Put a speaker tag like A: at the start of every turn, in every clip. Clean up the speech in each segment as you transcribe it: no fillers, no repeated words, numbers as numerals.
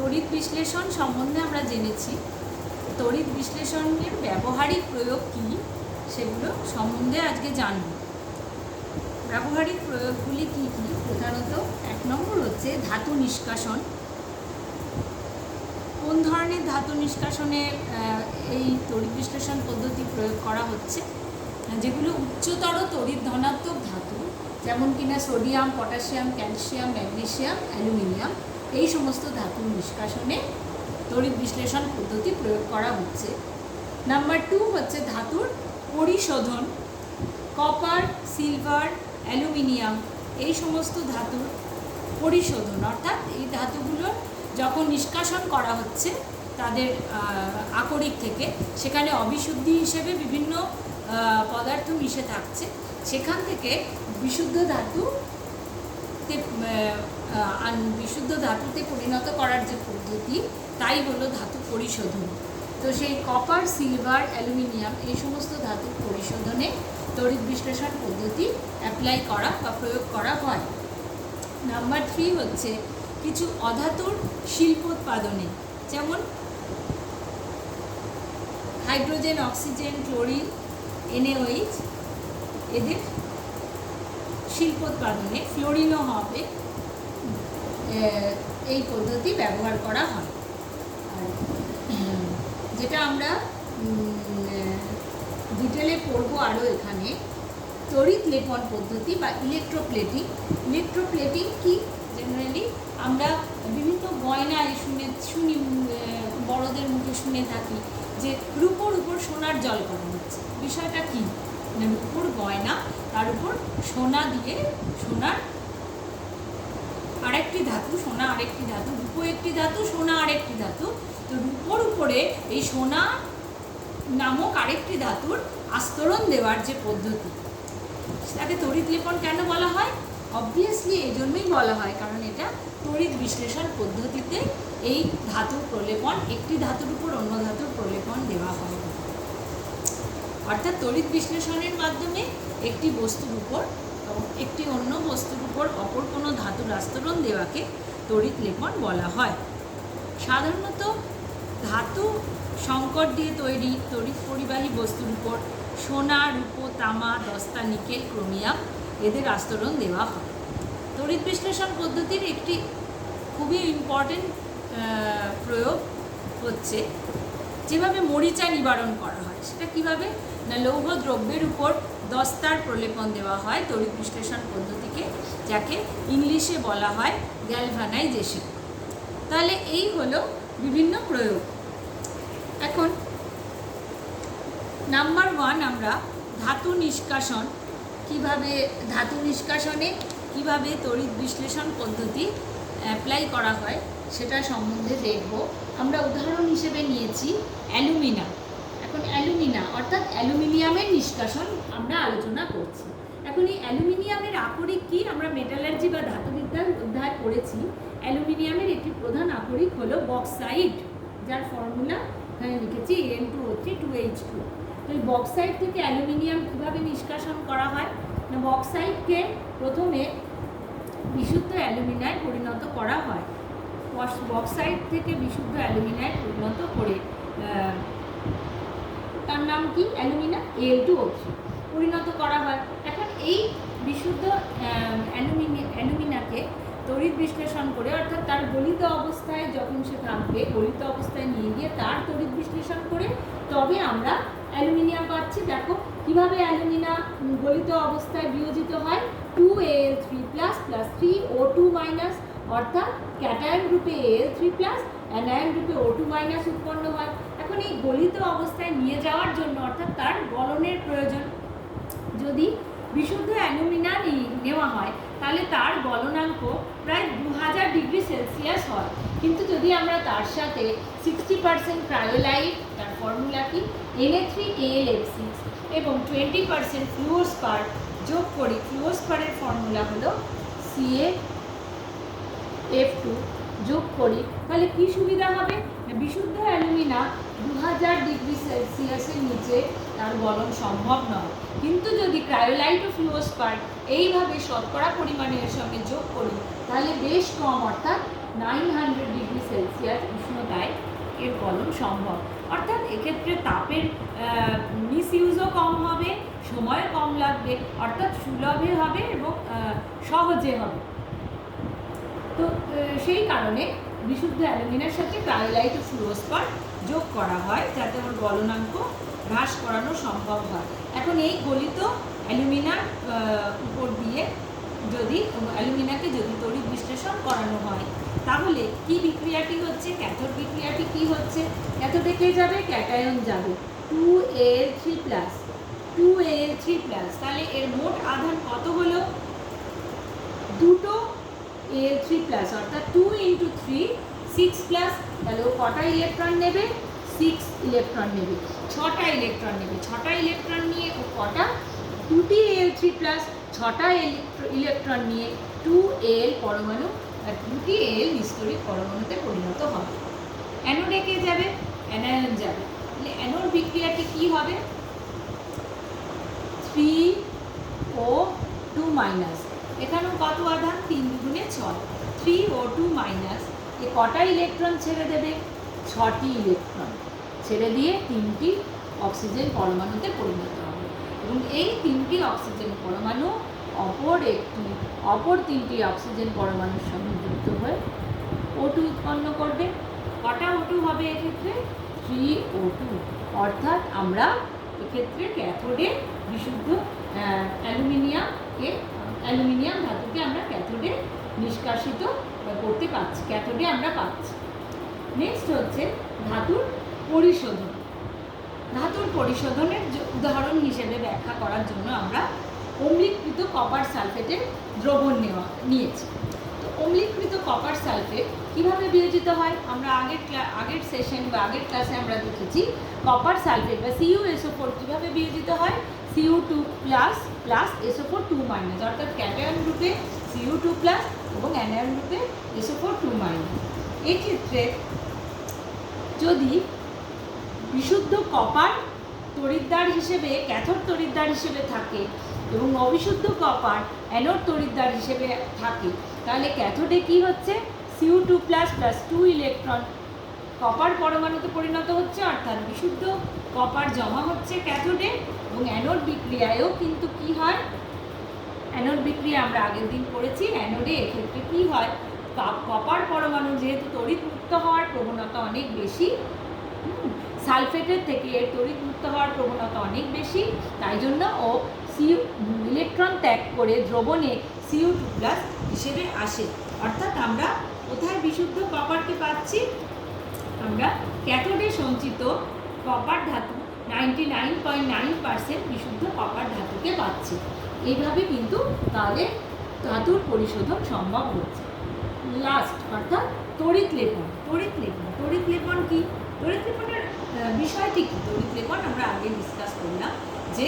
A: তড়িৎ বিশ্লেষণ সম্বন্ধে আমরা জেনেছি। তড়িৎ বিশ্লেষণের ব্যবহারিক প্রয়োগ কী সেগুলো সম্বন্ধে আজকে জানব। ব্যবহারিক প্রয়োগগুলি কী কী? প্রধানত 1 নম্বর হচ্ছে ধাতু নিষ্কাশন। কোন ধরনের ধাতু নিষ্কাশনে এই তড়িৎ বিশ্লেষণ পদ্ধতি প্রয়োগ করা হচ্ছে? যেগুলো উচ্চতর তড়িৎ ধনাত্মক ধাতু, যেমন কিনা sodium, potassium, calcium, magnesium, aluminium, এই সমস্ত ধাতু নিষ্কাশনে তড়িৎ বিশ্লেষণ পদ্ধতি প্রয়োগ করা হচ্ছে। নাম্বার 2 হচ্ছে ধাতুর পরিশোধন। কপার, সিলভার, অ্যালুমিনিয়াম, এই সমস্ত ধাতুর পরিশোধন, অর্থাৎ এই ধাতুগুলোর যখন নিষ্কাশন করা হচ্ছে তাদের আকরিক থেকে, সেখানে অবিশুদ্ধি হিসেবে বিভিন্ন পদার্থ মিশে থাকছে, সেখান থেকে বিশুদ্ধ ধাতুতে পরিণত করার যে পদ্ধতি, তাই হলো ধাতু পরিশোধন। তো সেই কপার, সিলভার, অ্যালুমিনিয়াম, এই সমস্ত ধাতুর পরিশোধনে তড়িৎ বিশ্লেষণ পদ্ধতি অ্যাপ্লাই করা বা প্রয়োগ করা হয়। নাম্বার 3 হচ্ছে কিছু অধাতুর শিল্পোৎপাদনে, যেমন হাইড্রোজেন, অক্সিজেন, ক্লোরিন, NaOH, এদের শিল্পোৎপাদনে, ফ্লোরিনও হবে, এই পদ্ধতি ব্যবহার করা হয়। আর যেটা আমরা ডিটেলে পড়বো আরও এখানে, তড়িৎ লেপন পদ্ধতি বা ইলেকট্রোপ্লেটিং। ইলেকট্রোপ্লেটিং কি? জেনারেলি আমরা বিভিন্ন গয়নায় শুনি, বড়দের মুখে শুনে থাকি যে রূপোর উপর সোনার জল করা হচ্ছে। বিষয়টা কি? রূপোর গয়না, তার উপর সোনা দিয়ে, সোনার আরেকটি ধাতু, সোনা আরেকটি ধাতু, রূপো একটি ধাতু, সোনা আরেকটি ধাতু, তো রূপোর উপরে এই সোনা নামক আরেকটি ধাতুর আস্তরণ দেওয়ার যে পদ্ধতি, তাকে তড়িৎ লেপন কেন বলা হয়? অবভিয়াসলি এই জন্যই বলা হয় কারণ এটা তড়িৎ বিশ্লেষণ পদ্ধতিতে এই ধাতুর প্রলেপন, একটি ধাতুর উপর অন্য ধাতুর প্রলেপন দেওয়া হয়। অর্থাৎ তড়িৎ বিশ্লেষণের মাধ্যমে একটি বস্তুর উপর একটি অন্য বস্তুর উপর অপর কোনো ধাতুর আস্তরণ দেওয়াকে তড়িৎ লেপন বলা হয়। সাধারণত ধাতু সংকর দিয়ে তৈরি তড়িৎ পরিবাহী বস্তুর উপর সোনা, রূপো, তামা, দস্তা, নিকেল, ক্রোমিয়াম, এদের আস্তরণ দেওয়া হয়। তড়িৎ বিশ্লেষণ পদ্ধতির একটি খুবই ইম্পর্টেন্ট প্রয়োগ হচ্ছে যেভাবে মরিচা নিবারণ করা হয়। সেটা কিভাবে না, লৌহ দ্রব্যের উপর দস্তার প্রলেপন দেওয়া হয় তড়িৎ বিশ্লেষণ পদ্ধতিকে, যাকে ইংলিশে বলা হয় গ্যালভানাইজেশন। তাহলে এই হলো বিভিন্ন প্রয়োগ। এখন নাম্বার 1 আমরা ধাতু নিষ্কাশন, ধাতু নিষ্কাশনে কিভাবে তড়িৎ বিশ্লেষণ পদ্ধতি অ্যাপ্লাই করা হয় সেটা সম্বন্ধে দেখব। আমরা উদাহরণ হিসেবে নিয়েছি অ্যালুমিনা। এখন অ্যালুমিনা অর্থাৎ অ্যালুমিনিয়ামের নিষ্কাশন আমরা আলোচনা করছি। এখন এই অ্যালুমিনিয়ামের আকরিক কি? আমরা মেটালার্জি বা ধাতুবিদ্যার অধ্যায় পড়েছি। অ্যালুমিনিয়ামের একটি প্রধান আকরিক হলো বক্সাইট, যার ফর্মুলা এখানে লিখেছি N2O3 2H2। তো এই বক্সাইট থেকে অ্যালুমিনিয়াম কীভাবে নিষ্কাশন করা হয় না, বক্সাইটকে প্রথমে বিশুদ্ধ অ্যালুমিনায় পরিণত করা হয়। বক্সাইট থেকে বিশুদ্ধ অ্যালুমিনায় পরিণত করে, তার নাম কি? অ্যালুমিনা, Al2O3 পরিণত করা হয়। এখন এই বিশুদ্ধ অ্যালুমিনাকে তড়িৎ বিশ্লেষণ করে, অর্থাৎ তার গলিত অবস্থায় যখন সে থাকবে, গলিত অবস্থায় নিয়ে গিয়ে তার তড়িৎ বিশ্লেষণ করে তবে আমরা অ্যালুমিনিয়াম পাচ্ছি। দেখো কীভাবে অ্যালুমিনা গলিত অবস্থায় বিয়োজিত হয়, 2Al3+ + 3O2-, অর্থাৎ ক্যাটায়ন রূপে Al3+, অ্যানায়ন রূপে O2- উৎপন্ন হয়। এখন এই গলিত অবস্থায় নিয়ে যাওয়ার জন্য, অর্থাৎ তার গলনের প্রয়োজন, যদি বিশুদ্ধ অ্যালুমিনা নেওয়া হয় তাহলে তার গলনাঙ্ক প্রায় 2000 ডিগ্রি সেলসিয়াস হয়। কিন্তু যদি আমরা তার সাথে 60% ক্রায়োলাইট, তার ফর্মুলা কি Na3Al F6, এবং 20% ফ্লুওস্পার যোগ করি, ফ্লুওস্পারের ফর্মুলা হলো CaF2 যোগ করি, তাহলে কি সুবিধা হবে? বিশুদ্ধ অ্যালুমিনা 2000 ডিগ্রি সেলসিয়াসের নিচে তার গলন সম্ভব নয়। কিন্তু যদি ক্রায়োলাইট ও ফ্লুওস্পার এইভাবে শতকরা পরিমাণের সঙ্গে যোগ করি তাহলে বেশ কম, অর্থাৎ 900 ডিগ্রি সেলসিয়াস সম্ভব। অর্থাৎ এক্ষেত্রে তাপের মিসইউজও কম হবে, সময় কম লাগবে, অর্থাৎ সুলভে হবে এবং সহজে হবে। তো সেই কারণে বিশুদ্ধ অ্যালুমিনার সাথে ক্রায়োলাইট ও ফ্লুরোস্পার যোগ করা হয় যাতে ওর গলনাঙ্ক হ্রাস করানো সম্ভব হয়। এখন এই গলিত অ্যালুমিনার উপর দিয়ে যদি অ্যালুমিনাকে যদি তড়িৎ বিশ্লেষণ করানো হয় তাহলে কি বিক্রিয়াটি হচ্ছে, ক্যাথোড বিক্রিয়াটি কি হচ্ছে, ক্যাথোডে কে যাবে, ক্যাটায়ন যাবে 2Al3+, 2Al3+। তাহলে এর মোট আধান কত হলো, দুটো Al3+, অর্থাৎ 2 × 3 6+। তাহলে ও কটা ইলেকট্রন নেবে, 6 ইলেকট্রন নেবে, 6টা ইলেকট্রন নেবে। 6টা ইলেকট্রন নিয়ে ও কটা, 2টি Al3+, 6টা ইলেকট্রন নিয়ে 2Al পরমাণু, 2টি Al নিস্তড়িত পরমাণুতে পরিণত হবে। অ্যানোডে কে যাবে, অ্যানায়ন যাবে। তাহলে অ্যানোড বিক্রিয়াটি কি হবে, 3O2-, এখানেও কত আধান, 3 × 6, 3O2-। এ কটা ইলেকট্রন ছেড়ে দেবে, 6টি ইলেকট্রন ছেড়ে দিয়ে 3টি অক্সিজেন পরমাণুতে পরিণত হবে এবং এই 3টি অক্সিজেন পরমাণু অপর 3টি অক্সিজেন পরমাণুর সঙ্গে যুক্ত হয়ে O2 উৎপন্ন করবে। কটা O2 হবে এক্ষেত্রে, 3O2। অর্থাৎ আমরা এক্ষেত্রে ক্যাথোডে বিশুদ্ধ অ্যালুমিনিয়াম ধাতুকে আমরা ক্যাথোডে নিষ্কাশিত করতে পারছি, ক্যাথোডে আমরা পাচ্ছি। নেক্সট হচ্ছে ধাতুর পরিশোধন। ধাতুর পরিশোধনের উদাহরণ হিসেবে ব্যাখ্যা করার জন্য আমরা অম্লীকৃত কপার সালফেটের দ্রবণ নিয়েছি। তো অম্লীকৃত কপার সালফেট কীভাবে বিয়োজিত হয়, আমরা আগের সেশন বা আগের ক্লাসে আমরা দেখেছি কপার সালফেট বা CuSO4 কীভাবে বিয়োজিত হয়, Cu2+ SO4 2-, অর্থাৎ ক্যাটায়ন গ্রুপে Cu2+ এবং অ্যানায়ন গ্রুপে SO4 2-। এক্ষেত্রে যদি বিশুদ্ধ কপার তড়িৎদ্বার হিসেবে, ক্যাথোড তড়িৎদ্বার হিসেবে থাকে এবং অবিশুদ্ধ কপার অ্যানোড তড়িৎদ্বার হিসেবে থাকে তাহলে ক্যাথোডে কি হচ্ছে, Cu2+ + 2 ইলেকট্রন কপার পরমাণুতে পরিণত হচ্ছে, অর্থাৎ বিশুদ্ধ কপার জমা হচ্ছে ক্যাথোডে। এবং অ্যানোড বিক্রিয়ায়ও কিন্তু কি হয়, অ্যানোড বিক্রিয়া আমরা আগের দিন পড়েছি, অ্যানোডে এক্ষেত্রে কি হয়, কপার পরমাণু যেহেতু তড়িৎ মুক্ত হওয়ার প্রবণতা অনেক বেশি, সালফেটের থেকে এর তড়িৎ মুক্ত হওয়ার প্রবণতা অনেক বেশি, তাই জন্য ও ইলেকট্রন ত্যাগ করে দ্রবণে Cu2+ হিসেবে আসে। অর্থাৎ আমরা কোথায় বিশুদ্ধ কপারকে পাচ্ছি, আমরা ক্যাথোডে সঞ্চিত কপার ধাতু 99.9% বিশুদ্ধ কপার ধাতুকে পাচ্ছি। এইভাবে কিন্তু তাহলে ধাতুর পরিশোধন সম্ভব হচ্ছে। লাস্ট অর্থাৎ তড়িৎ লেপন। কি, তড়িৎ লেপনের বিষয়টি কি, তড়িৎ লেপন আমরা আগে ডিসকাস করলাম যে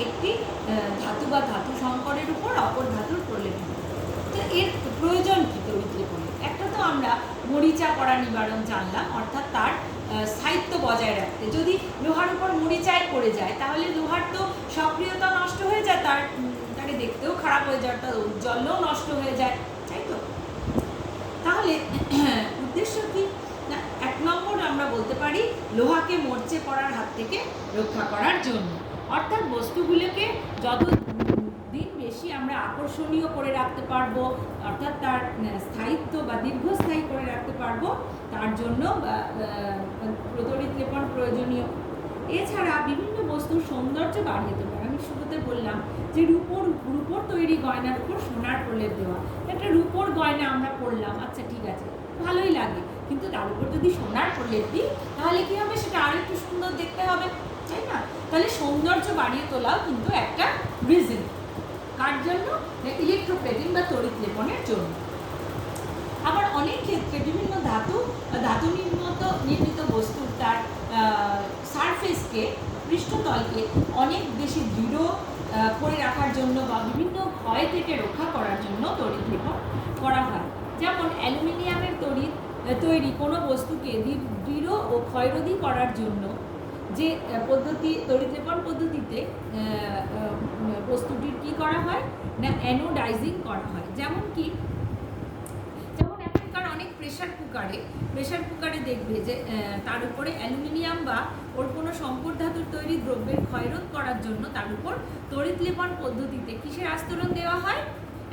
A: একটি ধাতু বা ধাতু সংকরের উপর অপর ধাতুর প্রলেপন। তো এর প্রয়োজন কি তড়িৎ লেপনের, একটা তো আমরা মরিচা পড়া নিবারণ জানলাম, অর্থাৎ তার স্থায়িত্ব বজায় রাখতে। যদি লোহার উপর মরিচায় পড়ে যায় তাহলে লোহার তো সক্রিয়তা নষ্ট হয়ে যায়, তাকে দেখতেও খারাপ হয়ে যায়, তার ঔজ্জ্বল্যও নষ্ট হয়ে যায়, তাই তো। তাহলে উদ্দেশ্য কি না, 1 নম্বর আমরা বলতে পারি লোহাকে মরচে পড়ার হাত থেকে রক্ষা করার জন্য, অর্থাৎ বস্তুগুলোকে যত দিন বেশি আমরা আকর্ষণীয় করে রাখতে পারবো, অর্থাৎ তার স্থায়িত্ব বা দীর্ঘস্থায়ী করে রাখতে পারবো, তার জন্য তড়িৎ লেপন প্রয়োজনীয়। এছাড়া বিভিন্ন বস্তুর সৌন্দর্য বাড়িয়ে তোলে। আমি শুরুতে বললাম যে রূপোর তৈরি গয়নার উপর সোনার প্রলেপ দেওয়া, একটা রূপোর গয়না আমরা পরলাম, আচ্ছা ঠিক আছে, ভালোই লাগে, কিন্তু তার উপর যদি সোনার প্রলেপ দিই তাহলে কী হবে, সেটা আর একটু সুন্দর দেখতে হবে, তাই না। তাহলে সৌন্দর্য বাড়িয়ে তোলাও কিন্তু একটা রিজন, কার জন্য, ইলেকট্রোপ্লেটিং বা তড়িৎ লেপনের জন্য। আবার অনেক ক্ষেত্রে বিভিন্ন ধাতু নির্মিত বস্তুর তার সারফেসকে, পৃষ্ঠতলকে অনেক বেশি দৃঢ় করে রাখার জন্য বা বিভিন্ন ক্ষয় থেকে রক্ষা করার জন্য তড়িৎ লেপন করা হয়। যেমন অ্যালুমিনিয়ামের তৈরি কোনো বস্তুকে দৃঢ় ও ক্ষয়রোধী করার জন্য যে পদ্ধতি, তড়িৎ লেপন পদ্ধতিতে বস্তুটির কি করা হয় না, অ্যানোডাইজিং করা হয়। যেমন এখনকার অনেক প্রেশার কুকারে দেখবে যে তার উপরে অ্যালুমিনিয়াম বা ওর কোনো সংকর ধাতুর তৈরি দ্রব্যের ক্ষয়রোধ করার জন্য তার উপর তড়িৎ লেপন পদ্ধতিতে কিসের আস্তরণ দেওয়া হয়?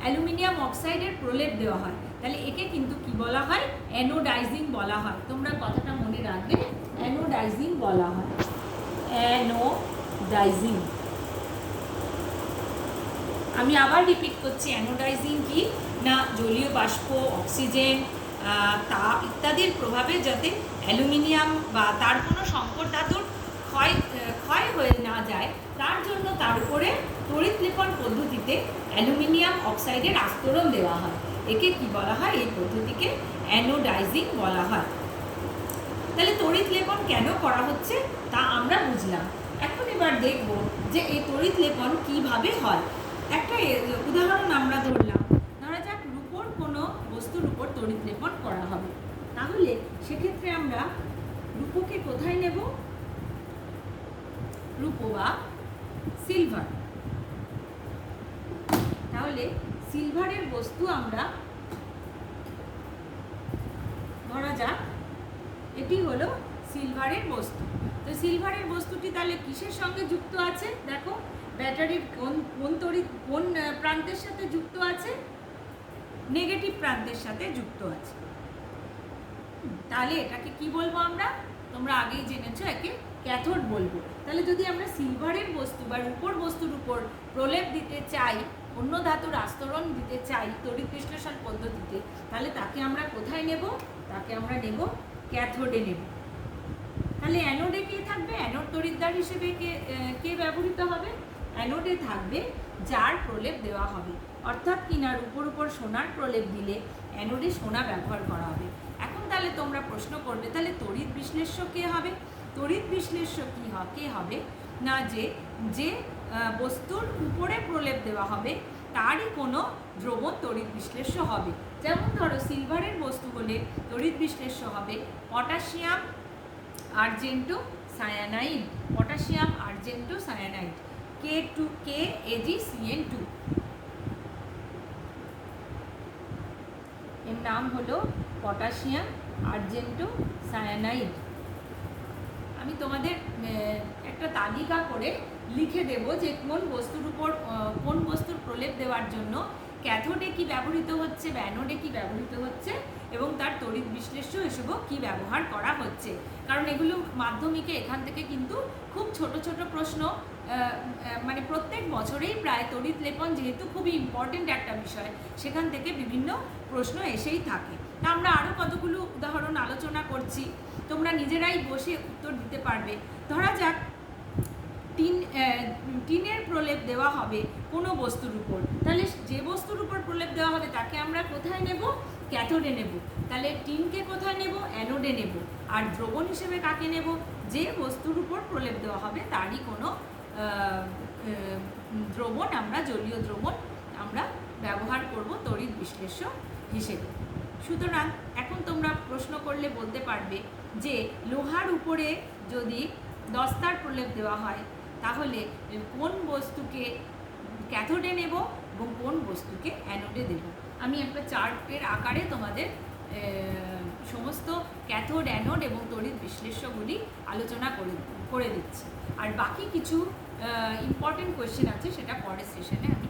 A: অ্যালুমিনিয়াম অক্সাইডের প্রলেপ দেওয়া হয়। তাহলে একে কিন্তু কি বলা হয়? অ্যানোডাইজিং বলা হয়। তোমরা কথাটা মনে রাখবে, অ্যানোডাইজিং বলা হয়। অ্যানোডাইজিং, আমি আবার রিপিট করছি, অ্যানোডাইজিং কি না জলীয় বাষ্প, অক্সিজেন, তাপ ইত্যাদির প্রভাবে যাতে অ্যালুমিনিয়াম বা তার কোনো সংকর ধাতুর ক্ষয় হয়ে না যায় তার জন্য তার উপরে তড়িৎ লেপন পদ্ধতিতে অ্যালুমিনিয়াম অক্সাইডের আস্তরণ দেওয়া হয়। একে কি বলা হয়? এই পদ্ধতিকে অ্যানোডাইজিং বলা হয়। তাহলে তড়িৎ লেপন কেন করা হচ্ছে তা আমরা বুঝলাম। এখন এবার দেখব যে এই তড়িৎ লেপন কিভাবে হয়। একটা উদাহরণ আমরা ধরলাম, ধরা যাক রূপোর কোনো বস্তুর উপর তড়িৎ লেপন করা হবে। তাহলে সেক্ষেত্রে আমরা রূপোকে কোথায় নেব? রূপো বা সিলভার। তাহলে সিলভারের বস্তু আমরা ধরা যাক এটি হলো সিলভারের বস্তু। তো সিলভারের বস্তুটি তাহলে কিসের সঙ্গে যুক্ত আছে? দেখো, ব্যাটারির কোন প্রান্তের সাথে যুক্ত আছে? নেগেটিভ প্রান্তের সাথে যুক্ত আছে। তাহলে এটাকে কি বলবো আমরা? তোমরা আগেই জেনেছো, একে ক্যাথোড বলবো। তাহলে যদি আমরা সিলভারের বস্তু বা রূপোর বস্তুর উপর প্রলেপ দিতে চাই, অন্য ধাতুর আস্তরণ দিতে চাই তড়িৎ বিশ্লেষণ পদ্ধতিতে, তাহলে তাকে আমরা কোথায় নেব? তাকে আমরা নেব ক্যাথোডে নেব। তাহলে অ্যানোডে কে থাকবে? অ্যানোড তড়িৎদ্বার হিসেবে কে ব্যবহৃত হবে? অ্যানোডে থাকবে যার প্রলেপ দেওয়া হবে। অর্থাৎ কিনা রূপোর উপর সোনার প্রলেপ দিলে অ্যানোডে সোনা ব্যবহার করা হবে। এখন তাহলে তোমরা প্রশ্ন করবে, তাহলে তড়িৎ বিশ্লেষ্য কে হবে? তড়িৎ বিশ্লেষ্য কে হবে না যে বস্তুর উপরে প্রলেপ দেওয়া হবে তারই কোনো দ্রবণ তড়িৎ বিশ্লেষ্য হবে। যেমন ধরো সিলভারের বস্তু হলে তড়িৎ বিশ্লেষ্য হবে potassium argento cyanide, potassium argento cyanide, KAgCN2। এর নাম হলো পটাশিয়াম আর্জেন্টো সায়ানাইড। আমি তোমাদের একটা তালিকা করে লিখে দেব যে কোন বস্তুর উপর কোন বস্তুর প্রলেপ দেওয়ার জন্য ক্যাথোডে কি ব্যবহৃত হচ্ছে বা অ্যানোডে কি ব্যবহৃত হচ্ছে এবং তার তড়িৎ বিশ্লেষ্য হিসেবেও কি ব্যবহার করা হচ্ছে। কারণ এগুলো মাধ্যমিকে এখান থেকে কিন্তু খুব ছোট ছোট প্রশ্ন, মানে প্রত্যেক বছরেই প্রায় তড়িৎ লেপন যেহেতু খুবই ইম্পর্টেন্ট একটা বিষয়, সেখান থেকে বিভিন্ন প্রশ্ন এসেই থাকে। তা আমরা আরও কতগুলো উদাহরণ আলোচনা করছি, তোমরা নিজেরাই বসে উত্তর দিতে পারবে। ধরা যাক টিনের প্রলেপ দেওয়া হবে কোনো বস্তুর উপর, তাহলে যে বস্তুর উপর প্রলেপ দেওয়া হবে তাকে আমরা কোথায় নেব? ক্যাথোডে নেব। তাহলে টিনকে কোথায় নেব? অ্যানোডে নেব। আর দ্রবণ হিসেবে কাকে নেব? যে বস্তুর উপর প্রলেপ দেওয়া হবে তারই কোনো দ্রবণ, আমরা জলীয় দ্রবণ আমরা ব্যবহার করব তড়িৎ বিশ্লেষ্য হিসেবে। সুতরাং এখন তোমরা প্রশ্ন করলে বলতে পারবে যে লোহার উপরে যদি দস্তার প্রলেপ দেওয়া হয় তাহলে কোন বস্তুকে ক্যাথোডে নেব এবং কোন বস্তুকে অ্যানোডে দেব। আমি একটা চার্টের আকারে তোমাদের সমস্ত ক্যাথোড, অ্যানোড এবং তড়িৎ বিশ্লেষ্যগুলি আলোচনা করে দিচ্ছি। আর বাকি কিছু ইম্পর্টেন্ট কোয়েশ্চেন আছে, সেটা পরের সেশনে আমি